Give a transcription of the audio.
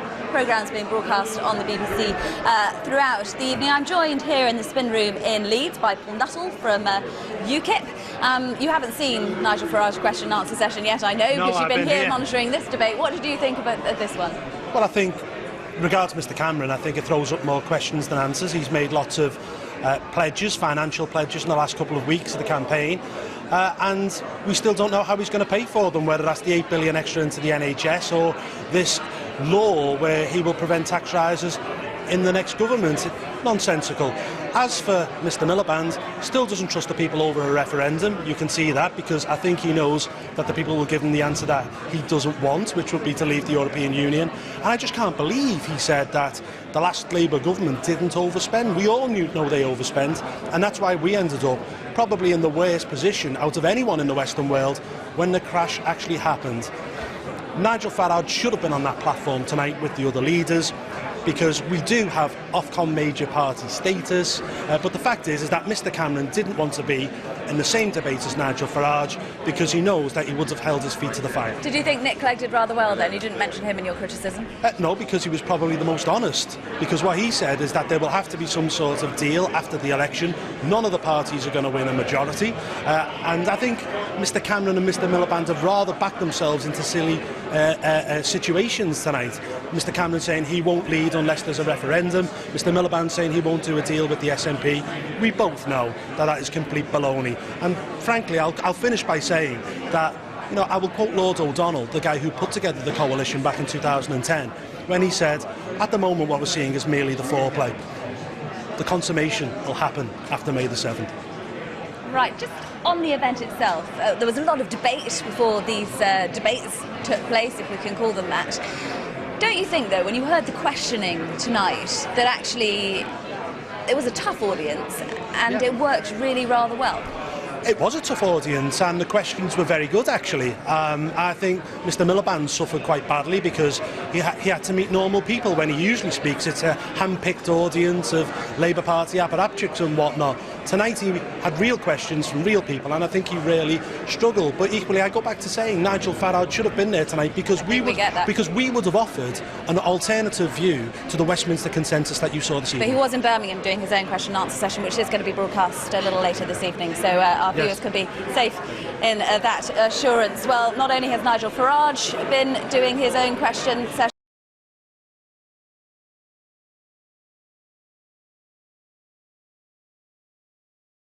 programmes being broadcast on the BBC throughout the evening. I'm joined here in the spin room in Leeds by Paul Nuttalls from UKIP. You haven't seen Nigel Farage's question and answer session yet, I know, because you've been here monitoring this debate. What did you think about this one? Well, I think, in regards to Mr Cameron, I think it throws up more questions than answers. He's made lots of pledges, financial pledges, in the last couple of weeks of the campaign. And we still don't know how he's going to pay for them, whether that's the $8 billion extra into the NHS or this law where he will prevent tax rises in the next government. Nonsensical. As for Mr Miliband, still doesn't trust the people over a referendum. You can see that because I think he knows that the people will give him the answer that he doesn't want, which would be to leave the European Union. And I just can't believe he said that the last Labour government didn't overspend. We all know they overspent, and that's why we ended up probably in the worst position out of anyone in the Western world when the crash actually happened. Nigel Farage should have been on that platform tonight with the other leaders, because we do have Ofcom major party status, but the fact is that Mr Cameron didn't want to be in the same debate as Nigel Farage because he knows that he would have held his feet to the fire. Did you think Nick Clegg did rather well then? You didn't mention him in your criticism? No, because he was probably the most honest, because what he said is that there will have to be some sort of deal after the election. None of the parties are going to win a majority, and I think Mr Cameron and Mr Miliband have rather backed themselves into silly situations tonight. Mr Cameron saying he won't lead unless there's a referendum, Mr Miliband saying he won't do a deal with the SNP. We both know that that is complete baloney. And frankly, I'll finish by saying that, you know, I will quote Lord O'Donnell, the guy who put together the coalition back in 2010, when he said, at the moment what we're seeing is merely the foreplay. The consummation will happen after May the 7th. Right, just on the event itself, there was a lot of debate before these debates took place, if we can call them that. Don't you think, though, when you heard the questioning tonight, that actually it was a tough audience and it worked really rather well? It was a tough audience and the questions were very good, actually. I think Mr Miliband suffered quite badly because he had to meet normal people. When he usually speaks, it's a hand-picked audience of Labour Party apparatchiks and whatnot. Tonight he had real questions from real people and I think he really struggled. But equally, I go back to saying Nigel Farage should have been there tonight because we would have offered an alternative view to the Westminster consensus that you saw this evening. But he was in Birmingham doing his own question and answer session, which is going to be broadcast a little later this evening, so our viewers can be safe in that assurance. Well, not only has Nigel Farage been doing his own question session,